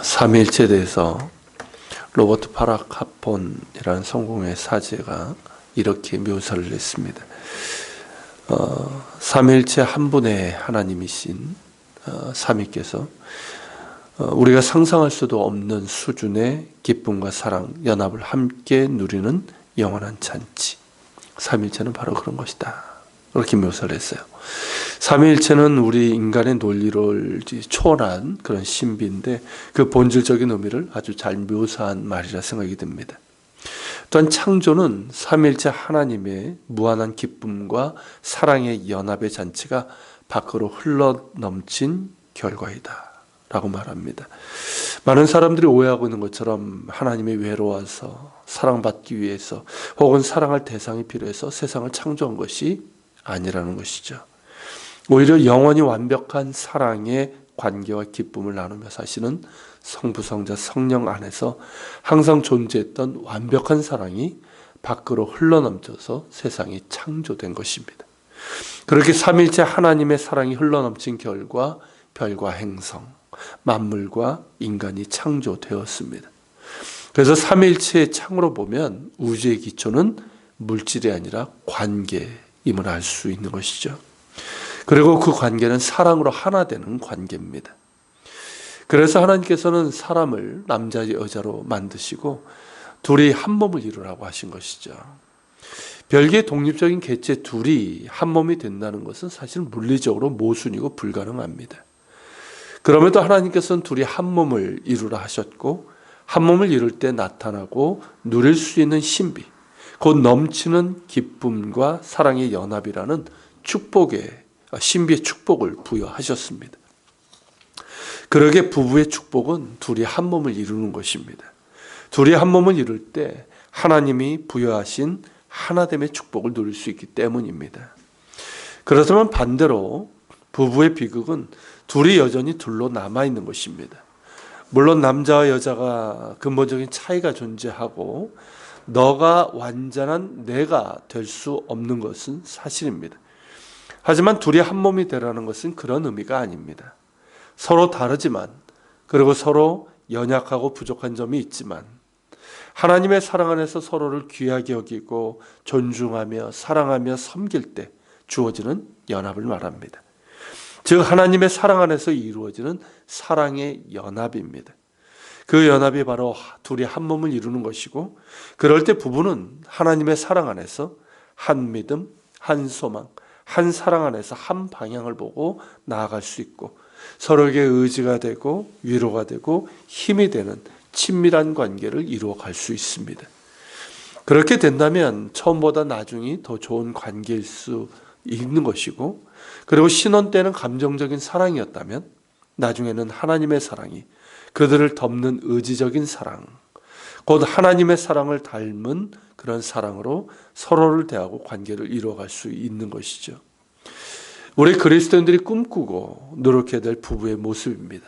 삼위일체에 대해서 로버트 파라카폰이라는 성공회 사제가 이렇게 묘사를 했습니다. 삼위일체 한 분의 하나님이신 삼위께서 우리가 상상할 수도 없는 수준의 기쁨과 사랑, 연합을 함께 누리는 영원한 잔치. 삼위일체는 바로 그런 것이다. 그렇게 묘사를 했어요. 삼위일체는 우리 인간의 논리를 초월한 그런 신비인데 그 본질적인 의미를 아주 잘 묘사한 말이라 생각이 듭니다. 또한 창조는 삼위일체 하나님의 무한한 기쁨과 사랑의 연합의 잔치가 밖으로 흘러넘친 결과이다 라고 말합니다. 많은 사람들이 오해하고 있는 것처럼 하나님이 외로워서 사랑받기 위해서 혹은 사랑할 대상이 필요해서 세상을 창조한 것이 아니라는 것이죠. 오히려 영원히 완벽한 사랑의 관계와 기쁨을 나누며 사시는 성부, 성자, 성령 안에서 항상 존재했던 완벽한 사랑이 밖으로 흘러넘쳐서 세상이 창조된 것입니다. 그렇게 삼위일체 하나님의 사랑이 흘러넘친 결과 별과 행성, 만물과 인간이 창조되었습니다. 그래서 삼위일체의 창으로 보면 우주의 기초는 물질이 아니라 관계임을 알 수 있는 것이죠. 그리고 그 관계는 사랑으로 하나 되는 관계입니다. 그래서 하나님께서는 사람을 남자 여자로 만드시고 둘이 한 몸을 이루라고 하신 것이죠. 별개의 독립적인 개체 둘이 한 몸이 된다는 것은 사실 물리적으로 모순이고 불가능합니다. 그럼에도 하나님께서는 둘이 한 몸을 이루라 하셨고 한 몸을 이룰 때 나타나고 누릴 수 있는 신비, 곧 넘치는 기쁨과 사랑의 연합이라는 축복의 신비의 축복을 부여하셨습니다. 그러게 부부의 축복은 둘이 한 몸을 이루는 것입니다. 둘이 한 몸을 이룰 때 하나님이 부여하신 하나됨의 축복을 누릴 수 있기 때문입니다. 그렇다면 반대로 부부의 비극은 둘이 여전히 둘로 남아있는 것입니다. 물론 남자와 여자가 근본적인 차이가 존재하고 너가 완전한 내가 될 수 없는 것은 사실입니다. 하지만 둘이 한 몸이 되라는 것은 그런 의미가 아닙니다. 서로 다르지만 그리고 서로 연약하고 부족한 점이 있지만 하나님의 사랑 안에서 서로를 귀하게 여기고 존중하며 사랑하며 섬길 때 주어지는 연합을 말합니다. 즉 하나님의 사랑 안에서 이루어지는 사랑의 연합입니다. 그 연합이 바로 둘이 한 몸을 이루는 것이고 그럴 때 부부는 하나님의 사랑 안에서 한 믿음, 한 소망, 한 사랑 안에서 한 방향을 보고 나아갈 수 있고 서로에게 의지가 되고 위로가 되고 힘이 되는 친밀한 관계를 이루어갈 수 있습니다. 그렇게 된다면 처음보다 나중이 더 좋은 관계일 수 있는 것이고 그리고 신혼 때는 감정적인 사랑이었다면 나중에는 하나님의 사랑이 그들을 덮는 의지적인 사랑, 곧 하나님의 사랑을 닮은 그런 사랑으로 서로를 대하고 관계를 이루어갈 수 있는 것이죠. 우리 그리스도인들이 꿈꾸고 노력해야 될 부부의 모습입니다.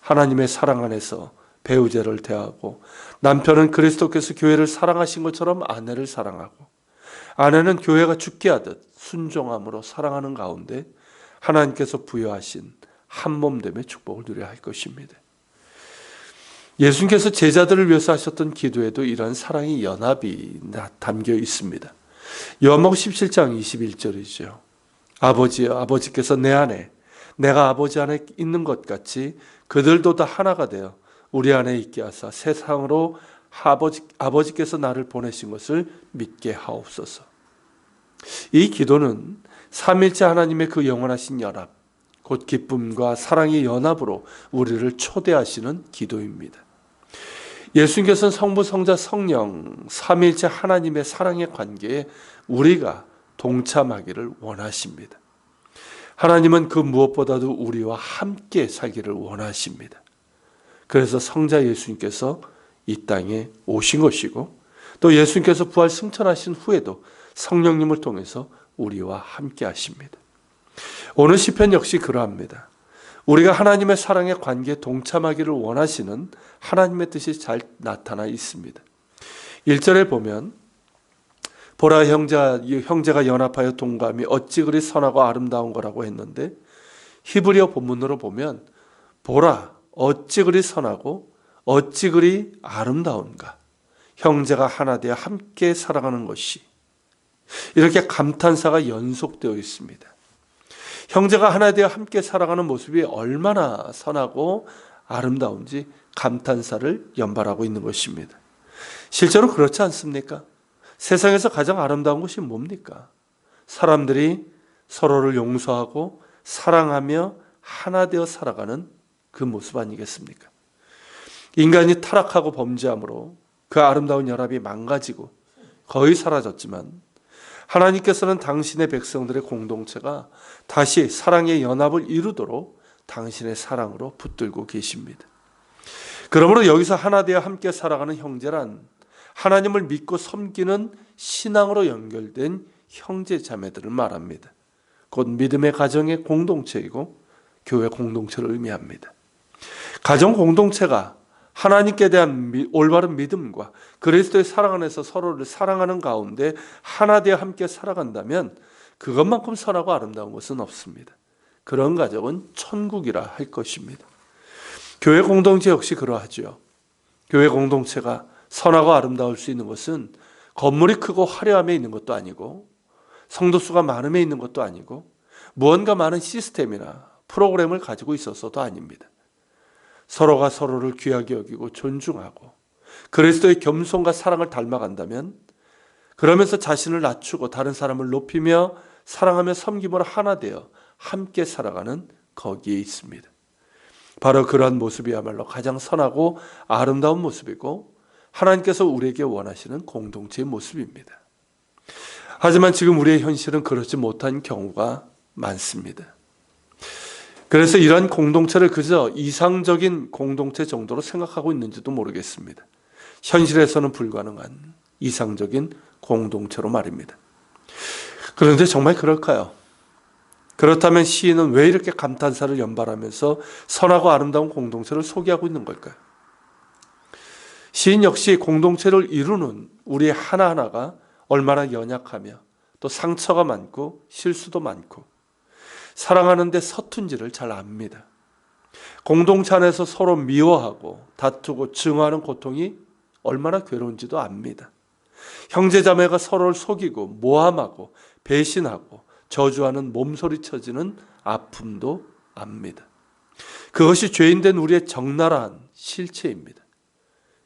하나님의 사랑 안에서 배우자를 대하고 남편은 그리스도께서 교회를 사랑하신 것처럼 아내를 사랑하고 아내는 교회가 죽게 하듯 순종함으로 사랑하는 가운데 하나님께서 부여하신 한몸됨의 축복을 누려야 할 것입니다. 예수님께서 제자들을 위해서 하셨던 기도에도 이러한 사랑의 연합이 담겨 있습니다. 요한복음 17장 21절이죠. 아버지여, 아버지께서 내 안에 내가 아버지 안에 있는 것 같이 그들도 다 하나가 되어 우리 안에 있게 하사 세상으로 아버지께서 나를 보내신 것을 믿게 하옵소서. 이 기도는 삼위일체 하나님의 그 영원하신 연합, 곧 기쁨과 사랑의 연합으로 우리를 초대하시는 기도입니다. 예수님께서는 성부, 성자, 성령, 삼위일체 하나님의 사랑의 관계에 우리가 동참하기를 원하십니다. 하나님은 그 무엇보다도 우리와 함께 살기를 원하십니다. 그래서 성자 예수님께서 이 땅에 오신 것이고 또 예수님께서 부활 승천하신 후에도 성령님을 통해서 우리와 함께 하십니다. 오늘 시편 역시 그러합니다. 우리가 하나님의 사랑의 관계에 동참하기를 원하시는 하나님의 뜻이 잘 나타나 있습니다. 1절에 보면 보라 형제가 연합하여 동감이 어찌 그리 선하고 아름다운 거라고 했는데 히브리어 본문으로 보면 보라 어찌 그리 선하고 어찌 그리 아름다운가. 형제가 하나 되어 함께 살아가는 것이. 이렇게 감탄사가 연속되어 있습니다. 형제가 하나 되어 함께 살아가는 모습이 얼마나 선하고 아름다운지 감탄사를 연발하고 있는 것입니다. 실제로 그렇지 않습니까? 세상에서 가장 아름다운 것이 뭡니까? 사람들이 서로를 용서하고 사랑하며 하나 되어 살아가는 그 모습 아니겠습니까? 인간이 타락하고 범죄함으로 그 아름다운 연합이 망가지고 거의 사라졌지만 하나님께서는 당신의 백성들의 공동체가 다시 사랑의 연합을 이루도록 당신의 사랑으로 붙들고 계십니다. 그러므로 여기서 하나 되어 함께 살아가는 형제란 하나님을 믿고 섬기는 신앙으로 연결된 형제 자매들을 말합니다. 곧 믿음의 가정의 공동체이고 교회 공동체를 의미합니다. 가정 공동체가 하나님께 대한 올바른 믿음과 그리스도의 사랑 안에서 서로를 사랑하는 가운데 하나 되어 함께 살아간다면 그것만큼 선하고 아름다운 것은 없습니다. 그런 가정은 천국이라 할 것입니다. 교회 공동체 역시 그러하죠. 교회 공동체가 선하고 아름다울 수 있는 것은 건물이 크고 화려함에 있는 것도 아니고 성도 수가 많음에 있는 것도 아니고 무언가 많은 시스템이나 프로그램을 가지고 있어서도 아닙니다. 서로가 서로를 귀하게 여기고 존중하고 그리스도의 겸손과 사랑을 닮아간다면 그러면서 자신을 낮추고 다른 사람을 높이며 사랑하며 섬김으로 하나 되어 함께 살아가는 거기에 있습니다. 바로 그러한 모습이야말로 가장 선하고 아름다운 모습이고 하나님께서 우리에게 원하시는 공동체의 모습입니다. 하지만 지금 우리의 현실은 그렇지 못한 경우가 많습니다. 그래서 이러한 공동체를 그저 이상적인 공동체 정도로 생각하고 있는지도 모르겠습니다. 현실에서는 불가능한 이상적인 공동체로 말입니다. 그런데 정말 그럴까요? 그렇다면 시인은 왜 이렇게 감탄사를 연발하면서 선하고 아름다운 공동체를 소개하고 있는 걸까요? 시인 역시 공동체를 이루는 우리 하나하나가 얼마나 연약하며 또 상처가 많고 실수도 많고 사랑하는데 서툰지를 잘 압니다. 공동체 안에서 서로 미워하고 다투고 증오하는 고통이 얼마나 괴로운지도 압니다. 형제자매가 서로를 속이고 모함하고 배신하고 저주하는 몸소리 쳐지는 아픔도 압니다. 그것이 죄인된 우리의 적나라한 실체입니다.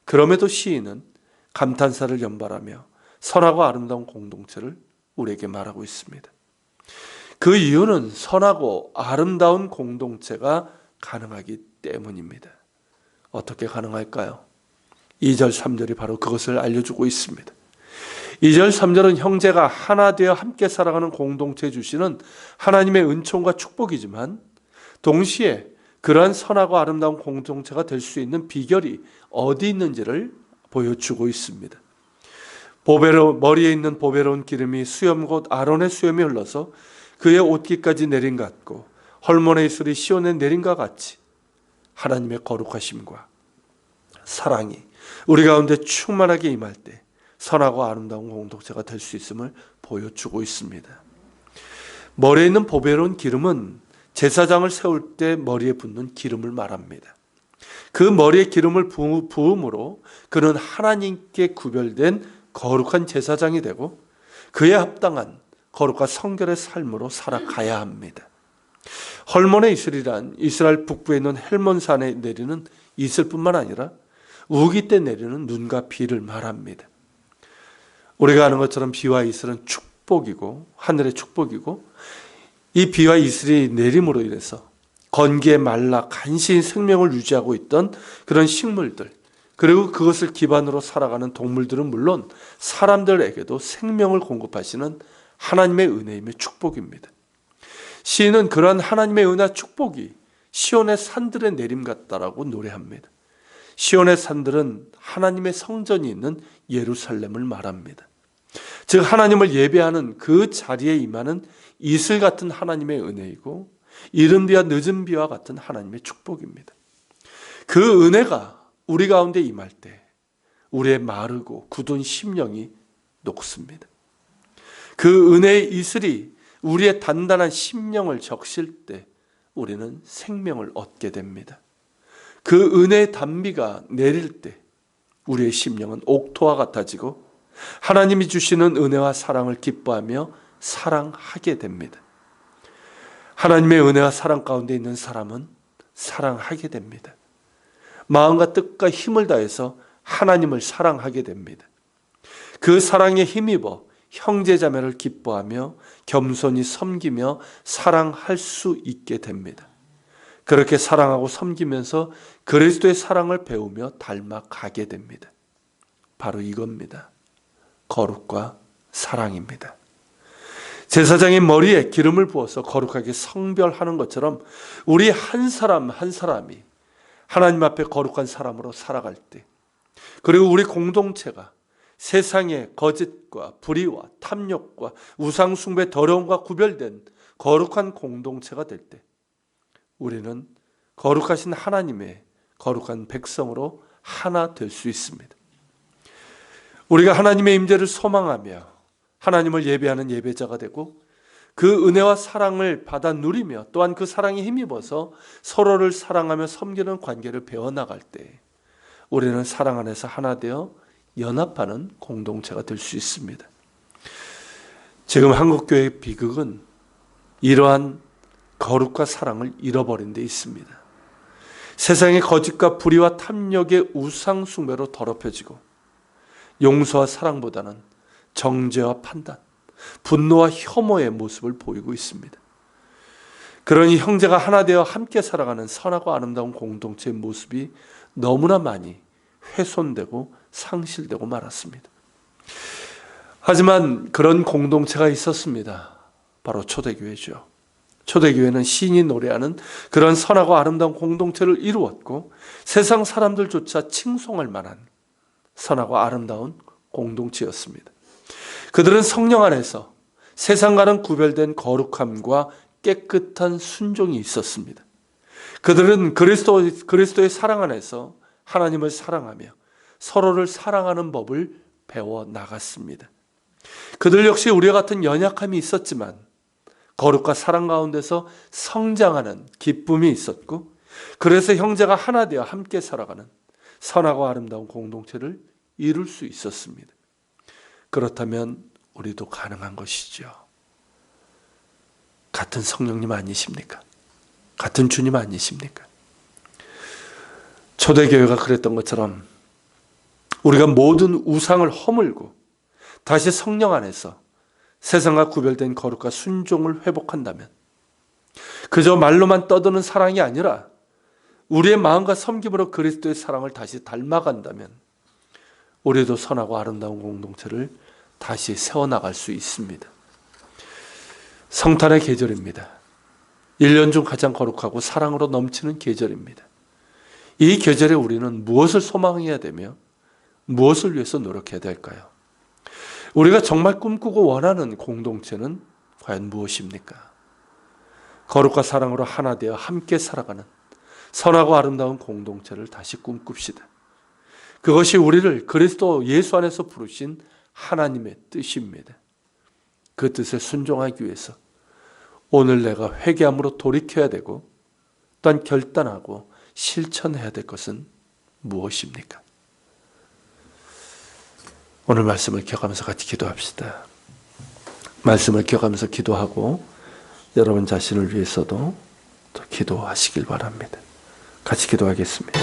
그럼에도 시인은 감탄사를 연발하며 선하고 아름다운 공동체를 우리에게 말하고 있습니다. 그 이유는 선하고 아름다운 공동체가 가능하기 때문입니다. 어떻게 가능할까요? 2절, 3절이 바로 그것을 알려주고 있습니다. 2절, 3절은 형제가 하나 되어 함께 살아가는 공동체에 주시는 하나님의 은총과 축복이지만 동시에 그러한 선하고 아름다운 공동체가 될 수 있는 비결이 어디 있는지를 보여주고 있습니다. 머리에 있는 보배로운 기름이 수염 곧 아론의 수염이 흘러서 그의 옷깃까지 내린 것 같고 헐몬의 이슬이 시온에 내린 것 같이 하나님의 거룩하심과 사랑이 우리 가운데 충만하게 임할 때 선하고 아름다운 공동체가 될 수 있음을 보여주고 있습니다. 머리에 있는 보배로운 기름은 제사장을 세울 때 머리에 붓는 기름을 말합니다. 그 머리에 기름을 부음으로 그는 하나님께 구별된 거룩한 제사장이 되고 그에 합당한 거룩과 성결의 삶으로 살아가야 합니다. 헐몬의 이슬이란 이스라엘 북부에 있는 헬몬산에 내리는 이슬뿐만 아니라 우기 때 내리는 눈과 비를 말합니다. 우리가 아는 것처럼 비와 이슬은 축복이고 하늘의 축복이고 이 비와 이슬이 내림으로 인해서 건기에 말라 간신히 생명을 유지하고 있던 그런 식물들 그리고 그것을 기반으로 살아가는 동물들은 물론 사람들에게도 생명을 공급하시는 하나님의 은혜임의 축복입니다. 시인은 그러한 하나님의 은혜와 축복이 시온의 산들의 내림 같다라고 노래합니다. 시온의 산들은 하나님의 성전이 있는 예루살렘을 말합니다. 즉 하나님을 예배하는 그 자리에 임하는 이슬 같은 하나님의 은혜이고 이른 비와 늦은 비와 같은 하나님의 축복입니다. 그 은혜가 우리 가운데 임할 때 우리의 마르고 굳은 심령이 녹습니다. 그 은혜의 이슬이 우리의 단단한 심령을 적실 때 우리는 생명을 얻게 됩니다. 그 은혜의 단비가 내릴 때 우리의 심령은 옥토와 같아지고 하나님이 주시는 은혜와 사랑을 기뻐하며 사랑하게 됩니다. 하나님의 은혜와 사랑 가운데 있는 사람은 사랑하게 됩니다. 마음과 뜻과 힘을 다해서 하나님을 사랑하게 됩니다. 그 사랑에 힘입어 형제자매를 기뻐하며 겸손히 섬기며 사랑할 수 있게 됩니다. 그렇게 사랑하고 섬기면서 그리스도의 사랑을 배우며 닮아가게 됩니다. 바로 이겁니다. 거룩과 사랑입니다. 제사장의 머리에 기름을 부어서 거룩하게 성별하는 것처럼 우리 한 사람 한 사람이 하나님 앞에 거룩한 사람으로 살아갈 때, 그리고 우리 공동체가 세상의 거짓과 불의와 탐욕과 우상숭배 더러움과 구별된 거룩한 공동체가 될 때 우리는 거룩하신 하나님의 거룩한 백성으로 하나 될 수 있습니다. 우리가 하나님의 임재를 소망하며 하나님을 예배하는 예배자가 되고 그 은혜와 사랑을 받아 누리며 또한 그 사랑에 힘입어서 서로를 사랑하며 섬기는 관계를 배워나갈 때 우리는 사랑 안에서 하나 되어 연합하는 공동체가 될 수 있습니다. 지금 한국교회의 비극은 이러한 거룩과 사랑을 잃어버린 데 있습니다. 세상의 거짓과 불의와 탐욕의 우상 숭배로 더럽혀지고 용서와 사랑보다는 정죄와 판단, 분노와 혐오의 모습을 보이고 있습니다. 그러니 형제가 하나 되어 함께 살아가는 선하고 아름다운 공동체의 모습이 너무나 많이 훼손되고 상실되고 말았습니다. 하지만 그런 공동체가 있었습니다. 바로 초대교회죠. 초대교회는 신이 노래하는 그런 선하고 아름다운 공동체를 이루었고 세상 사람들조차 칭송할 만한 선하고 아름다운 공동체였습니다. 그들은 성령 안에서 세상과는 구별된 거룩함과 깨끗한 순종이 있었습니다. 그들은 그리스도의 사랑 안에서 하나님을 사랑하며 서로를 사랑하는 법을 배워 나갔습니다. 그들 역시 우리와 같은 연약함이 있었지만 거룩과 사랑 가운데서 성장하는 기쁨이 있었고, 그래서 형제가 하나 되어 함께 살아가는 선하고 아름다운 공동체를 이룰 수 있었습니다. 그렇다면 우리도 가능한 것이죠. 같은 성령님 아니십니까? 같은 주님 아니십니까? 초대교회가 그랬던 것처럼 우리가 모든 우상을 허물고 다시 성령 안에서 세상과 구별된 거룩과 순종을 회복한다면, 그저 말로만 떠드는 사랑이 아니라 우리의 마음과 섬김으로 그리스도의 사랑을 다시 닮아간다면 우리도 선하고 아름다운 공동체를 다시 세워나갈 수 있습니다. 성탄의 계절입니다. 1년 중 가장 거룩하고 사랑으로 넘치는 계절입니다. 이 계절에 우리는 무엇을 소망해야 되며 무엇을 위해서 노력해야 될까요? 우리가 정말 꿈꾸고 원하는 공동체는 과연 무엇입니까? 거룩과 사랑으로 하나 되어 함께 살아가는 선하고 아름다운 공동체를 다시 꿈꿉시다. 그것이 우리를 그리스도 예수 안에서 부르신 하나님의 뜻입니다. 그 뜻에 순종하기 위해서 오늘 내가 회개함으로 돌이켜야 되고 또한 결단하고 실천해야 될 것은 무엇입니까? 오늘 말씀을 기억하면서 같이 기도합시다. 말씀을 기억하면서 기도하고 여러분 자신을 위해서도 또 기도하시길 바랍니다. 같이 기도하겠습니다.